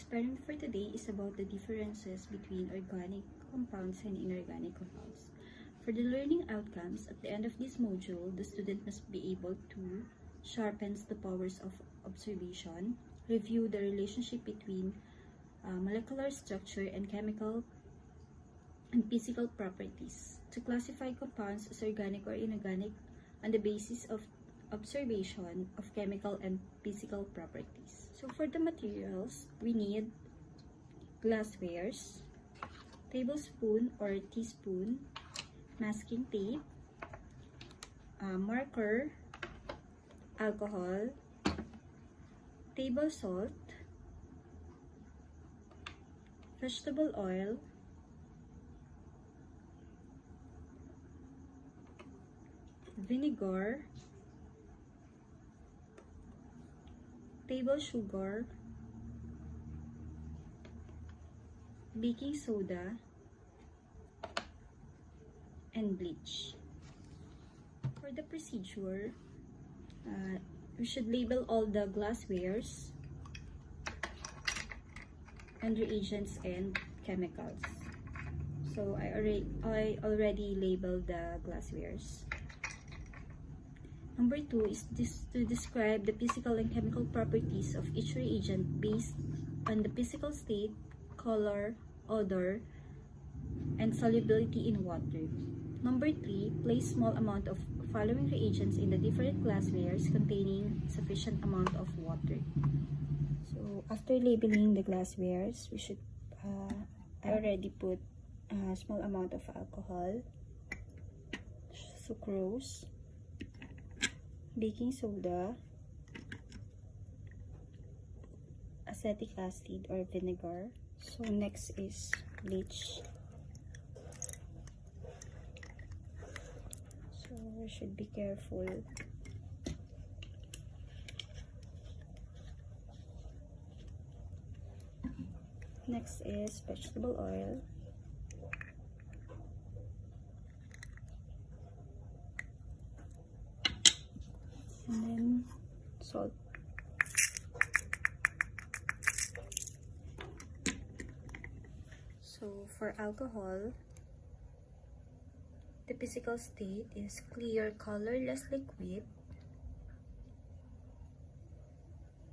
experiment for today is about the differences between organic compounds and inorganic compounds. For the learning outcomes, at the end of this module, the student must be able to sharpen the powers of observation, review the relationship between molecular structure and chemical and physical properties, to classify compounds as organic or inorganic on the basis of observation of chemical and physical properties. So for the materials, we need glasswares, tablespoon or teaspoon, masking tape, marker, alcohol, table salt, vegetable oil, vinegar, table sugar, baking soda, and bleach. For the procedure, we should label all the glasswares and reagents and chemicals. So I already labeled the glasswares. Number 2 is to describe the physical and chemical properties of each reagent based on the physical state, color, odor, and solubility in water. Number 3, place small amount of following reagents in the different glasswares containing sufficient amount of water. So after labeling the glasswares, we should I already put a small amount of alcohol, sucrose, baking soda, acetic acid or vinegar. So next is bleach. So we should be careful. Next is vegetable oil. And then salt. So for alcohol, the physical state is clear, colorless liquid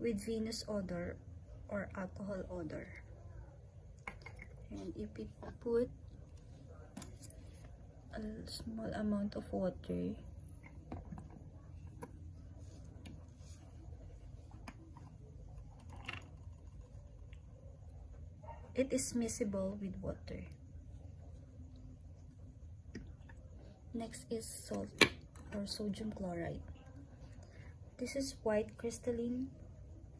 with vinous odor or alcohol odor. And if we put a small amount of water, it is miscible with water. Next is salt or sodium chloride. This is white crystalline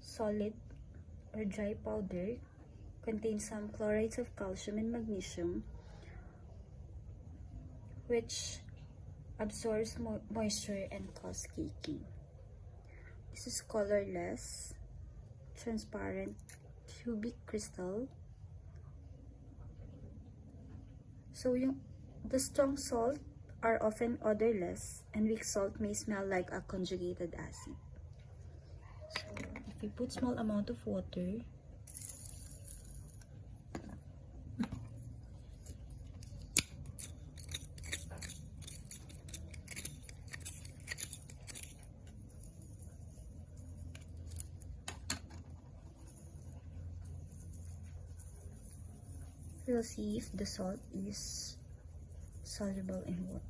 solid or dry powder, contains some chlorides of calcium and magnesium, which absorbs moisture and cause caking. This is colorless, transparent, cubic crystal. So the strong salt are often odorless, and weak salt may smell like a conjugated acid. So if we put small amount of water, we'll see if the salt is soluble in water.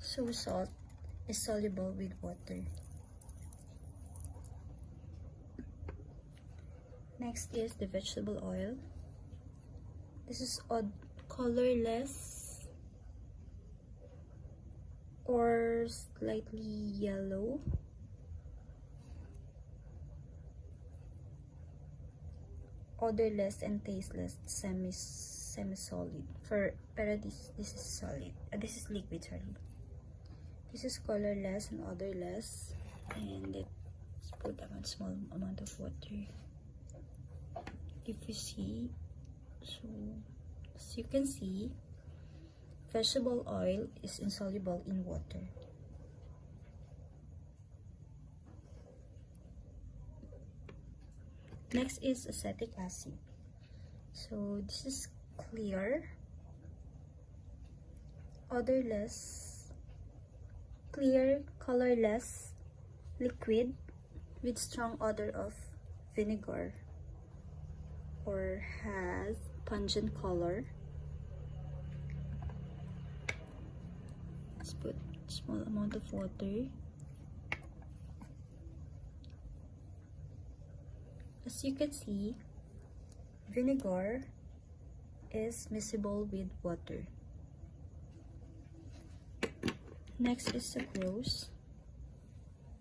So salt is soluble with water. Next is the vegetable oil. This is colorless or slightly yellow. Odorless and tasteless, semi-solid. Pero this is solid. This is liquid, sorry. This is colorless and odorless. And let's put a small amount of water. If you see, so as you can see, vegetable oil is insoluble in water. Next is acetic acid. So this is clear, odorless, clear, colorless liquid with strong odor of vinegar, or has pungent color. Let's put a small amount of water. As you can see, vinegar is miscible with water. Next is sucrose.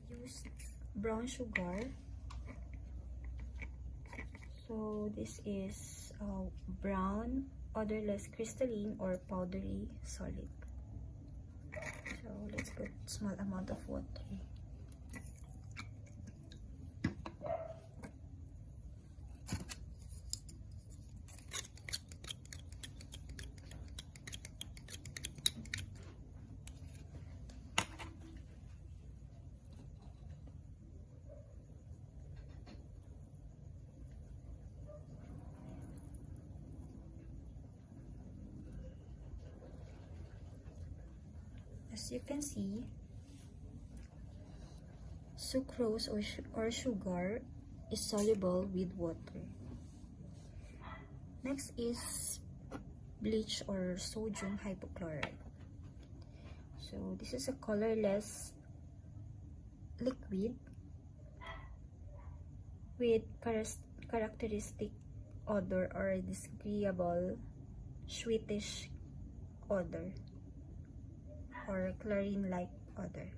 Use brown sugar. So this is brown, odorless, crystalline, or powdery solid. So let's put small amount of water. As you can see, sucrose or sugar is soluble with water. Next is bleach or sodium hypochlorite. So this is a colorless liquid with characteristic odor or disagreeable sweetish odor, or chlorine-like odor.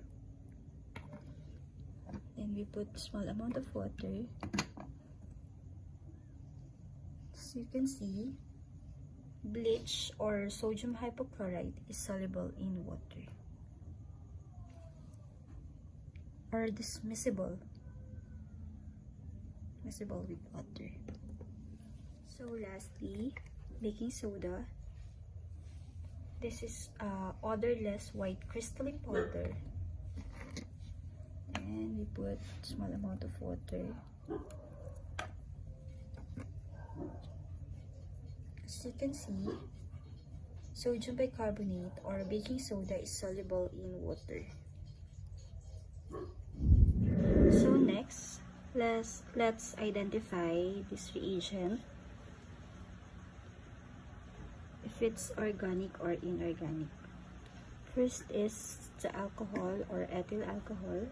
Then we put small amount of water. As you can see, bleach or sodium hypochlorite is soluble in water, or miscible with water. So lastly, baking soda. This is odorless white crystalline powder, and we put small amount of water. As you can see, sodium bicarbonate or baking soda is soluble in water. So next, let's identify this reagent, if it's organic or inorganic. First is the alcohol or ethyl alcohol.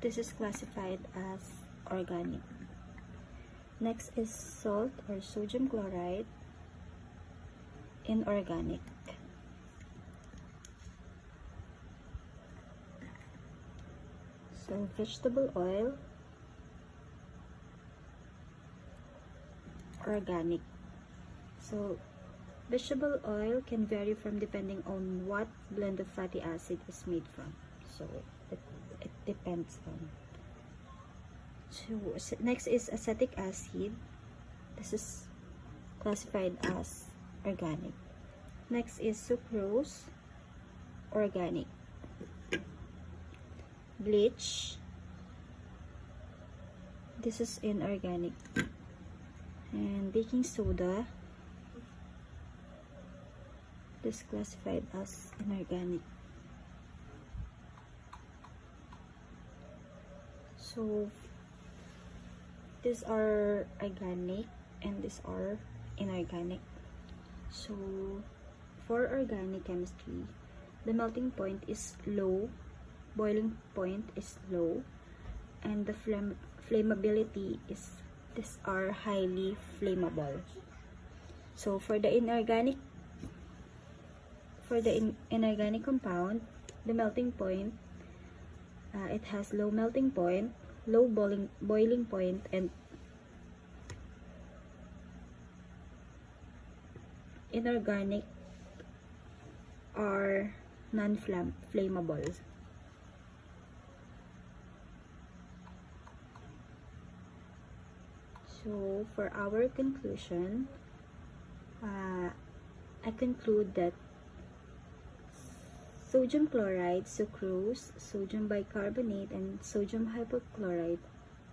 This is classified as organic. Next is salt or sodium chloride, inorganic. So vegetable oil, organic. So vegetable oil can vary from depending on what blend of fatty acid is made from. So it depends on. So next is acetic acid. This is classified as organic. Next is sucrose, organic. Bleach, this is inorganic. And baking soda, this is classified as inorganic. So these are organic and these are inorganic. So for organic chemistry, the melting point is low, boiling point is low, and the flammability is, these are highly flammable. So for the inorganic compound, the melting point, it has low melting point, low boiling point, and inorganic are non-flammable. So for our conclusion, I conclude that sodium chloride, sucrose, sodium bicarbonate, and sodium hypochlorite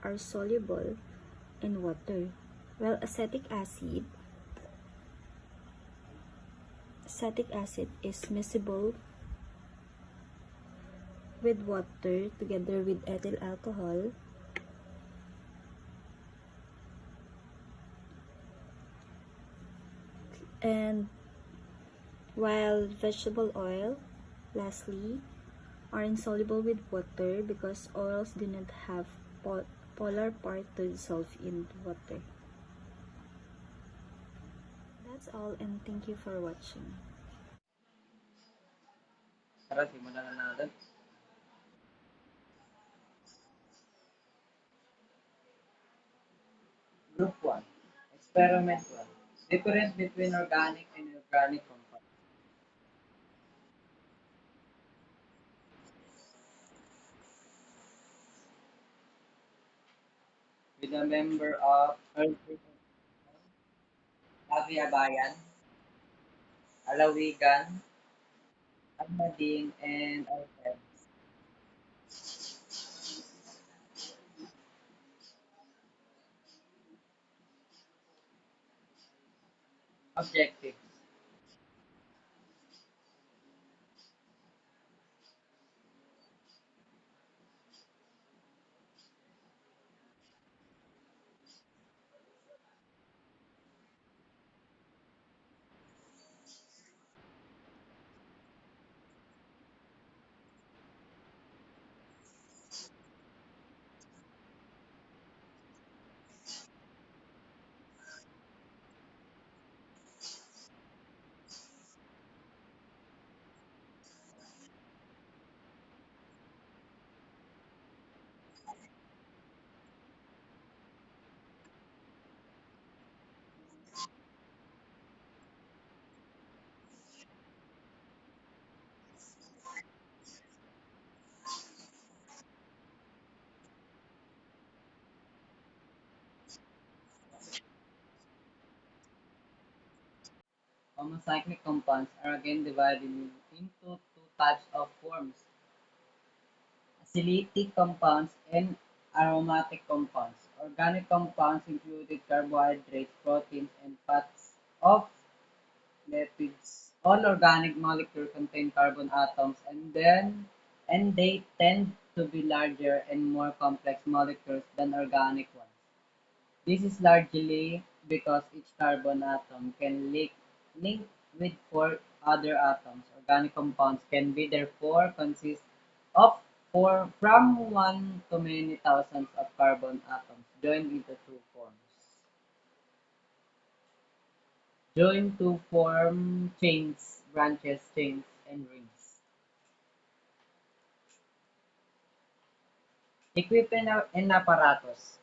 are soluble in water, while acetic acid is miscible with water together with ethyl alcohol, and while vegetable oil, lastly, are insoluble with water because oils do not have polar part to dissolve in water. That's all, and thank you for watching. Tara, simulan na natin. Group 1. Experiment 1. Difference between organic and inorganic compounds. With a member of Earth Abayan, Alawigan, Almading, and Alfred. Objectives. Homocyclic compounds are again divided into two types of forms: acyletic compounds and aromatic compounds. Organic compounds included carbohydrates, proteins, and fats of lipids. All organic molecules contain carbon atoms and they tend to be larger and more complex molecules than organic ones. This is largely because each carbon atom can link with four other atoms. Organic compounds can be therefore consist of from one to many thousands of carbon atoms joined into two forms. Joined to form chains, branches, chains, and rings. Equipment and apparatus.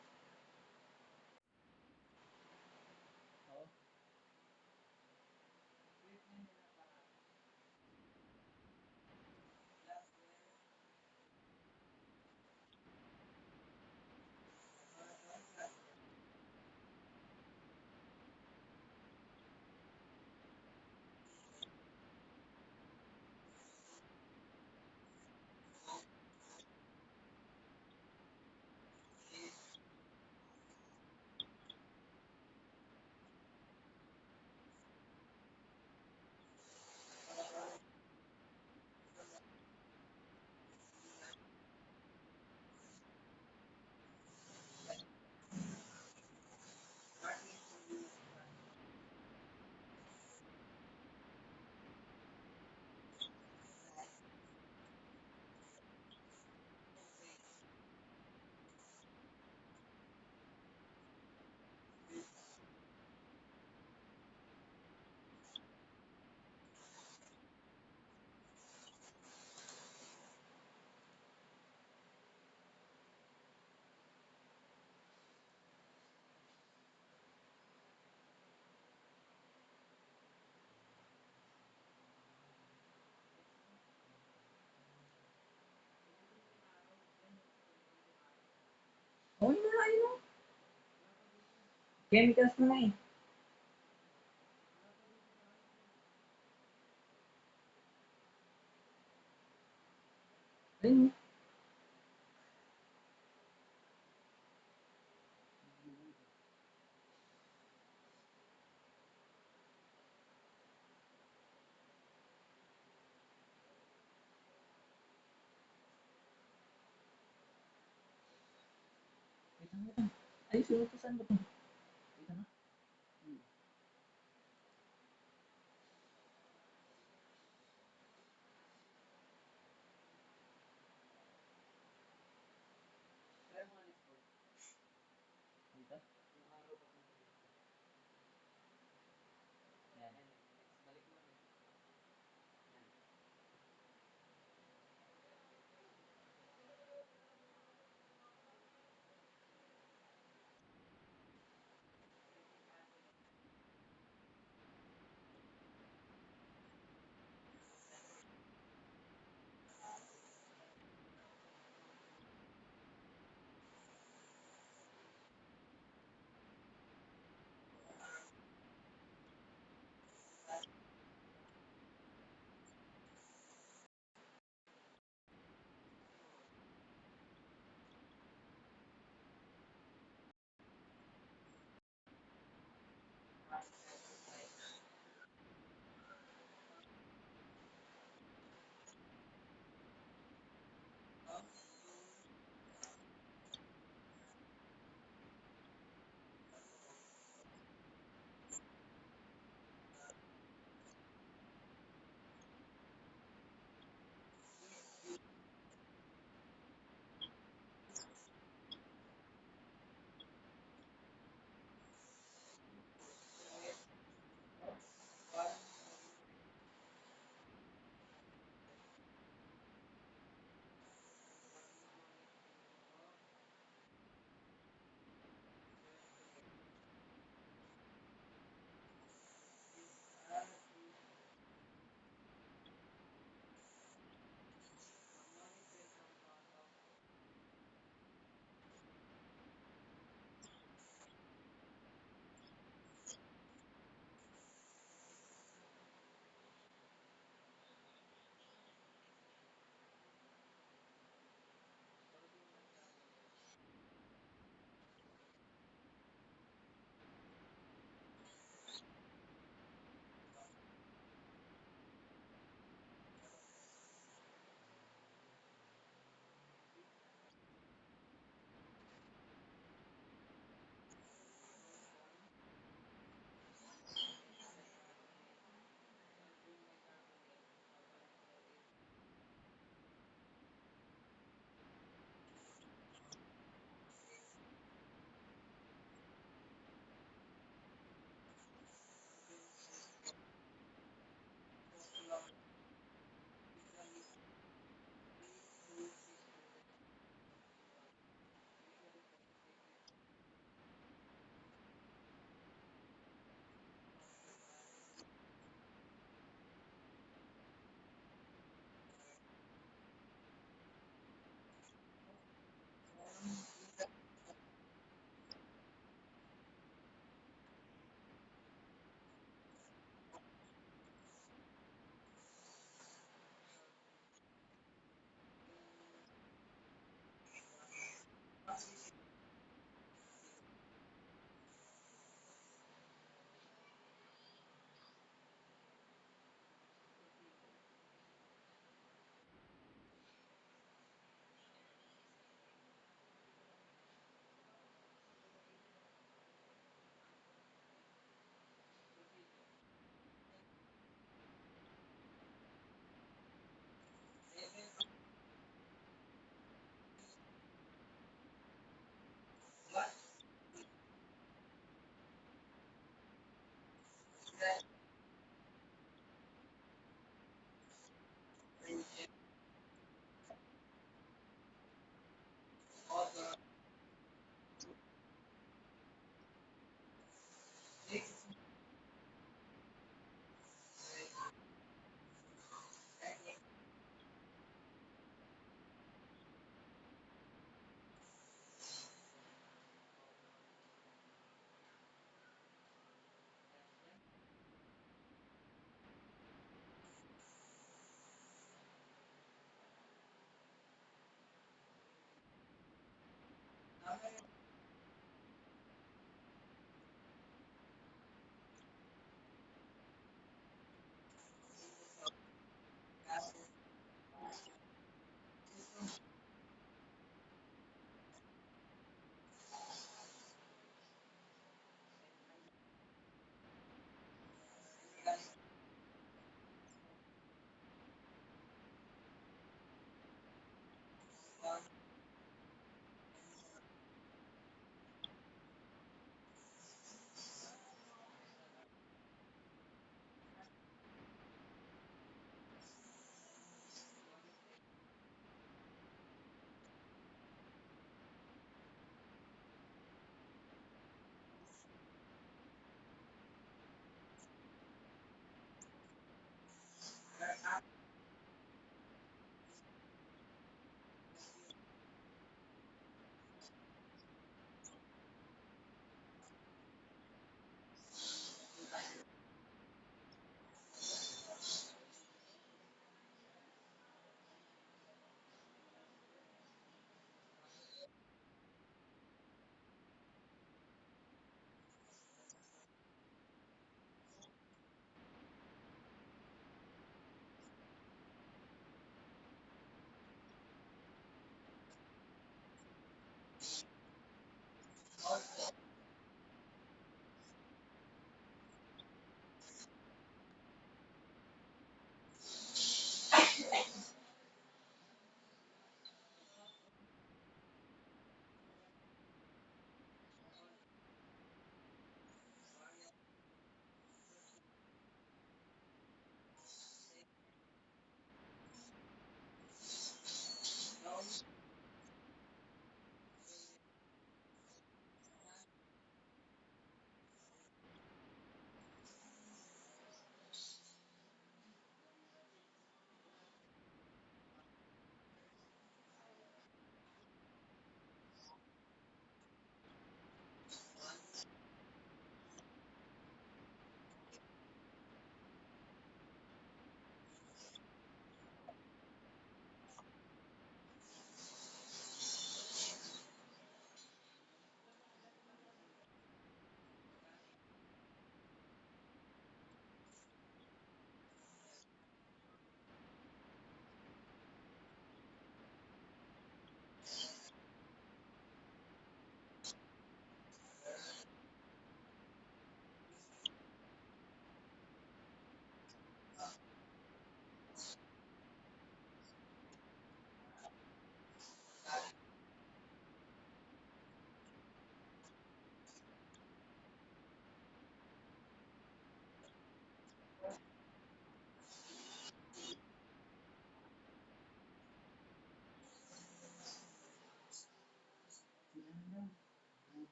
Chemicals na eh. Ayun. Wait lang. Ay, sunod ko saan ba to? Wait lang. Dito? Yan.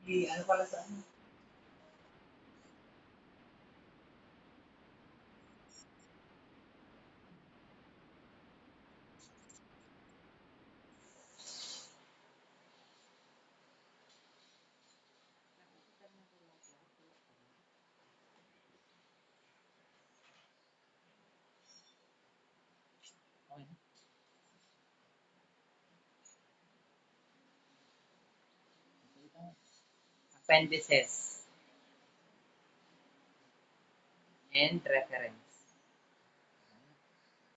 Ano pala sa ano? Okay. Appendices and reference.